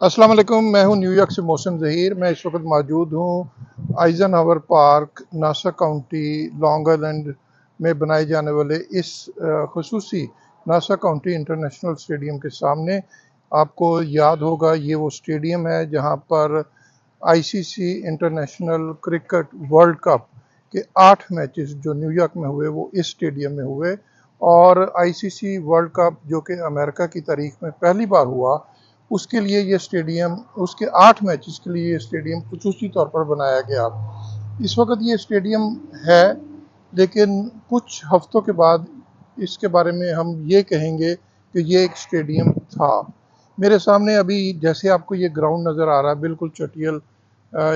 अस्सलाम वालेकुम। मैं हूं न्यूयॉर्क से मोहसिन ज़हीर। मैं इस वक्त मौजूद हूं Eisenhower park, NASA county, long island में बनाए जाने वाले इस खुसूसी नासा काउंटी इंटरनेशनल स्टेडियम के सामने। आपको याद होगा ये वो स्टेडियम है जहां पर ICC international cricket world cup के 8 मैचेस जो न्यूयॉर्क में हुए वो इस स्टेडियम में हुए। और आईसीसी वर्ल्ड कप जो कि अमेरिका की तारीख में पहली बार हुआ, उसके लिए ये स्टेडियम, उसके 8 मैचेस के लिए ये स्टेडियम खुसूसी तौर पर बनाया गया। इस वक्त ये स्टेडियम है, लेकिन कुछ हफ्तों के बाद इसके बारे में हम ये कहेंगे कि ये एक स्टेडियम था। मेरे सामने अभी जैसे आपको ये ग्राउंड नज़र आ रहा है, बिल्कुल चटियल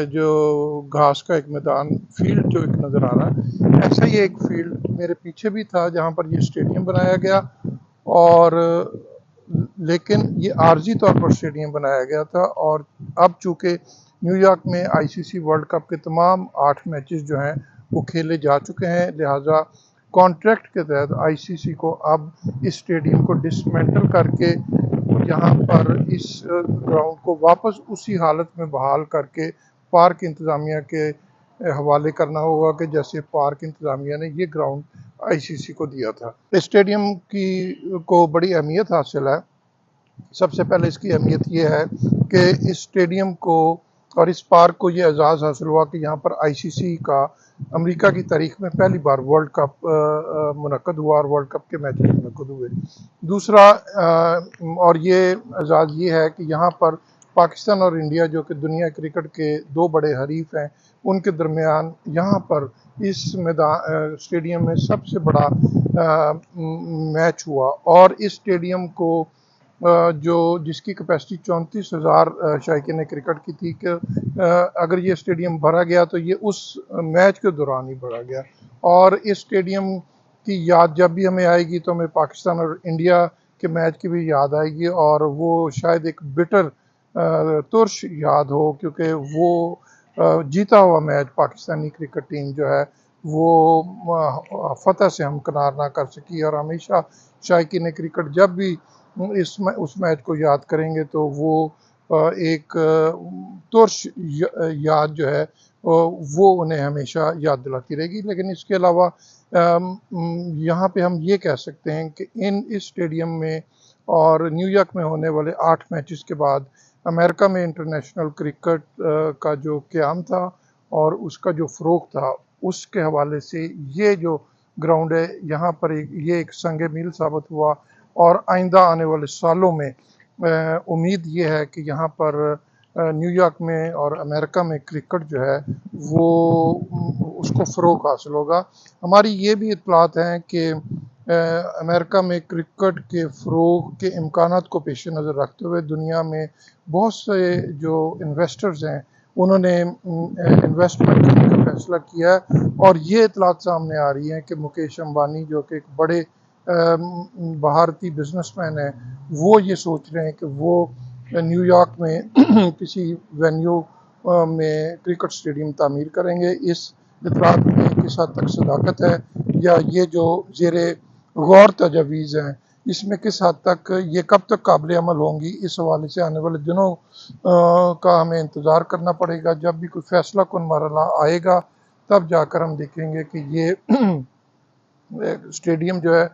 जो घास का एक मैदान, फील्ड जो एक नज़र आ रहा है, ऐसा ही एक फील्ड मेरे पीछे भी था जहाँ पर ये स्टेडियम बनाया गया। और लेकिन ये आर्जी तौर पर स्टेडियम बनाया गया था। और अब चूँकि न्यूयॉर्क में आईसीसी वर्ल्ड कप के तमाम 8 मैचेस जो हैं वो खेले जा चुके हैं, लिहाजा कॉन्ट्रैक्ट के तहत आईसीसी को अब इस स्टेडियम को डिसमेंटल करके यहाँ पर इस ग्राउंड को वापस उसी हालत में बहाल करके पार्क इंतज़ामिया के हवाले करना होगा कि जैसे पार्क इंतज़ामिया ने ये ग्राउंड आईसीसी को दिया था। इस स्टेडियम को बड़ी अहमियत हासिल है। सबसे पहले इसकी अहमियत ये है कि इस स्टेडियम को और इस पार्क को ये एजाज़ हासिल हुआ कि यहाँ पर आईसीसी का अमेरिका की तारीख में पहली बार वर्ल्ड कप मुनक्कद हुआ और वर्ल्ड कप के मैचेस मुनक्कद हुए। दूसरा और ये एजाज़ ये है कि यहाँ पर पाकिस्तान और इंडिया जो कि दुनिया क्रिकेट के 2 बड़े हरीफ हैं, उनके दरमियान यहाँ पर इस मैदान स्टेडियम में सबसे बड़ा मैच हुआ। और इस स्टेडियम को जो जिसकी कैपेसिटी 34,000 शायकीन क्रिकेट की थी, कि अगर ये स्टेडियम भरा गया तो ये उस मैच के दौरान ही भरा गया। और इस स्टेडियम की याद जब भी हमें आएगी तो हमें पाकिस्तान और इंडिया के मैच की भी याद आएगी, और वो शायद एक बिटर तुर्श याद हो, क्योंकि वो जीता हुआ मैच पाकिस्तानी क्रिकेट टीम जो है वो फतह से हमकिनार ना कर सकी। और हमेशा शायकीन क्रिकेट जब भी उस मैच को याद करेंगे तो वो एक तुर्श याद जो है वो उन्हें हमेशा याद दिलाती रहेगी। लेकिन इसके अलावा यहाँ पे हम ये कह सकते हैं कि इस स्टेडियम में और न्यूयॉर्क में होने वाले 8 मैचेस के बाद अमेरिका में इंटरनेशनल क्रिकेट का जो क़याम था और उसका जो फ़रोग़ था, उसके हवाले से ये जो ग्राउंड है यहाँ पर ये एक संग मील साबित हुआ। और आइंदा आने वाले सालों में उम्मीद ये है कि यहाँ पर न्यूयॉर्क में और अमेरिका में क्रिकेट जो है वो उसको फ़रोग़ हासिल होगा। हमारी ये भी इत्तलात हैं कि अमेरिका में क्रिकेट के फ़रोग़ के इम्कानात को पेश नज़र रखते हुए दुनिया में बहुत से जो इन्वेस्टर्स हैं उन्होंने इन्वेस्टमेंट करने का फ़ैसला किया है। और ये इत्तलात सामने आ रही हैं कि मुकेश अंबानी जो कि एक बड़े भारतीय बिजनेसमैन है, वो ये सोच रहे हैं कि वो न्यूयॉर्क में किसी वेन्यू में क्रिकेट स्टेडियम तामीर करेंगे। इस इतलात में किस हद तक सदाकत है या ये जो ज़ेरे गौर तजवीज़ हैं इसमें किस हद तक ये कब तक काबिल अमल होंगी, इस हवाले से आने वाले दिनों का हमें इंतज़ार करना पड़ेगा। जब भी कोई फ़ैसला कुन मरहला आएगा तब जाकर हम देखेंगे कि ये स्टेडियम जो है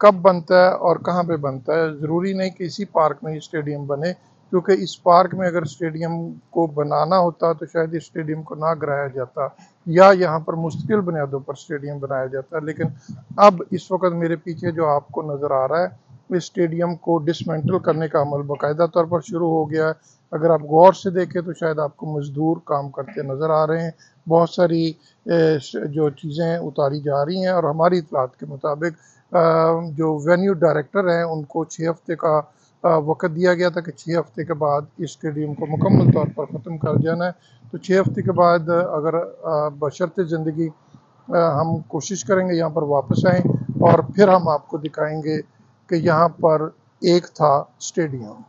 कब बनता है और कहाँ पे बनता है। ज़रूरी नहीं कि इसी पार्क में ये स्टेडियम बने, क्योंकि इस पार्क में अगर स्टेडियम को बनाना होता तो शायद इस स्टेडियम को ना गिराया जाता या यहाँ पर मुस्तकिल बुनियादों पर स्टेडियम बनाया जाता। लेकिन अब इस वक्त मेरे पीछे जो आपको नज़र आ रहा है, इस स्टेडियम को डिसमेंटल करने का अमल बाकायदा तौर पर शुरू हो गया है। अगर आप गौर से देखें तो शायद आपको मज़दूर काम करते नज़र आ रहे हैं। बहुत सारी जो चीज़ें उतारी जा रही हैं, और हमारी इत्तलात के मुताबिक जो वेन्यू डायरेक्टर हैं उनको 6 हफ्ते का वक़्त दिया गया था कि 6 हफ्ते के बाद इस स्टेडियम को मुकम्मल तौर पर ख़त्म कर जाना है। तो 6 हफ्ते के बाद अगर बशर्ते ज़िंदगी हम कोशिश करेंगे यहाँ पर वापस आएँ और फिर हम आपको दिखाएंगे कि यहाँ पर एक था स्टेडियम।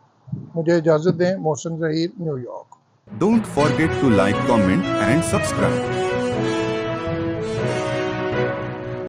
मुझे इजाज़त दें। Mohsin Zaheer, New York. Don't forget to like, comment and subscribe.